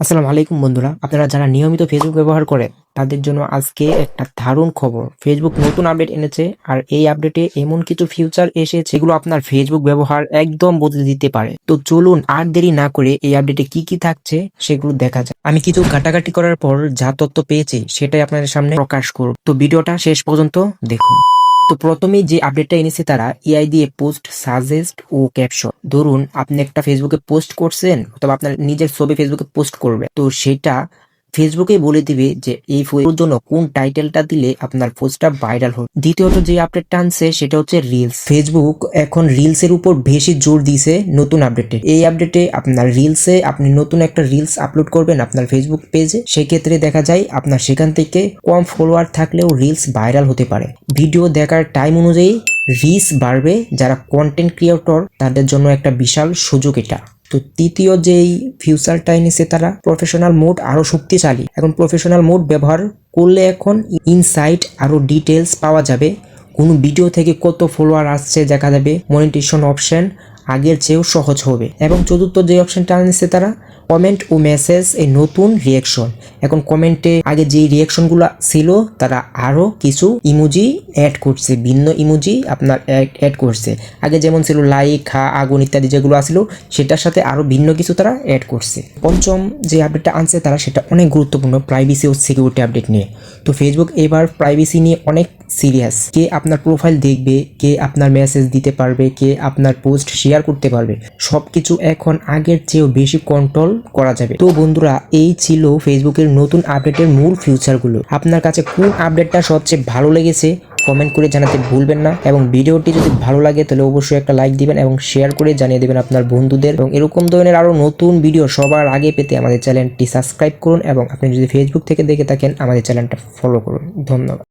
আসসালামু আলাইকুম বন্ধুরা, আপনারা যারা নিয়মিত ফেসবুক ব্যবহার করে তাদের জন্য আজকে একটা দারুণ খবর। ফেসবুক নতুন আপডেট এনেছে, আর এই আপডেটে এমন কিছু ফিউচার এসেছে যেগুলো আপনার ফেসবুক ব্যবহার একদম বদলে দিতে পারে। তো চলুন আর দেরি না করে এই আপডেটে কি কি থাকছে সেগুলো দেখা যায়। আমি কিছু ঘাটাঘাটি করার পর যা তথ্য পেয়েছি সেটাই আপনাদের সামনে প্রকাশ করব, তো ভিডিওটা শেষ পর্যন্ত দেখুন। তো প্রথমেই যে আপডেটটা এনেছে তারা এআই দিয়ে পোস্ট সাজেস্ট ও ক্যাপশন। ধরুন আপনি একটা ফেসবুকে পোস্ট করছেন অথবা আপনার নিজের ছবি ফেসবুকে পোস্ট করবে, তো সেটা ফেসবুকে বলে দিবে যে এই ফটোর জন্য কোন টাইটেলটা দিলে আপনার পোস্টটা ভাইরাল হবে। দ্বিতীয়ত যে আপডেটটা আনছে সেটা হচ্ছে রিলস। ফেসবুক এখন রিলস এর উপর বেশি জোর দিয়েছে নতুন আপডেটে। এই আপডেটে আপনার রিলসে আপনি নতুন একটা রিলস আপলোড করবেন আপনার ফেসবুক পেজে, সেক্ষেত্রে দেখা যায় আপনার সেখান থেকে কম ফলোয়ার থাকলেও রিলস ভাইরাল হতে পারে। ভিডিও দেখার টাইম অনুযায়ী রিচ বাড়বে। যারা কন্টেন্ট ক্রিয়েটর তাদের জন্য একটা বিশাল সুযোগ এটা। তো তৃতীয় যেই ফিউচারটা এনেছে তারা প্রফেশনাল মোড আরো শক্তিশালী। এখন প্রফেশনাল মোড ব্যবহার করলে এখন ইনসাইট আরো ডিটেলস পাওয়া যাবে। কোনো ভিডিও থেকে কত ফলোয়ার আসছে দেখা যাবে। মনিটাইজেশন অপশন আগের চেয়েও সহজ হবে। এবং চতুর্থ যে অপশনটা আনছে তারা কমেন্ট ও মেসেজ এই নতুন রিয়াকশন। এখন কমেন্টে আগে যে রিয়াকশনগুলো ছিল তারা আরো কিছু ইমোজি অ্যাড করছে, ভিন্ন ইমোজি আপনার অ্যাড করছে। আগে যেমন ছিল লাইক, আগুন ইত্যাদি যেগুলো আছিল সেটার সাথে আরো ভিন্ন কিছু তারা অ্যাড করছে। পঞ্চম যে আপডেটটা আনছে তারা সেটা অনেক গুরুত্বপূর্ণ, প্রাইভেসি ও সিকিউরিটি আপডেট নিয়ে। তো ফেসবুক এবার প্রাইভেসি নিয়ে অনেক সিরিয়াস। কে আপনার প্রোফাইল দেখবে, কে আপনার মেসেজ দিতে পারবে, কে আপনার পোস্ট শেয়ার করতে পারবে, সবকিছু এখন আগের চেয়েও বেশি কন্ট্রোল করা যাবে। তো বন্ধুরা, এই ছিল ফেসবুকের নতুন আপডেটের মূল ফিউচারগুলো। আপনার কাছে কোন আপডেটটা সবচেয়ে ভালো লেগেছে কমেন্ট করে জানাতে ভুলবেন না। এবং ভিডিওটি যদি ভালো লাগে তাহলে অবশ্যই একটা লাইক দিবেন এবং শেয়ার করে জানিয়ে দেবেন আপনার বন্ধুদের। এবং এরকম ধরনের আরো নতুন ভিডিও সবার আগে পেতে আমাদের চ্যানেলটি সাবস্ক্রাইব করুন, এবং আপনি যদি ফেসবুক থেকে দেখে থাকেন আমাদের চ্যানেলটা ফলো করুন। ধন্যবাদ।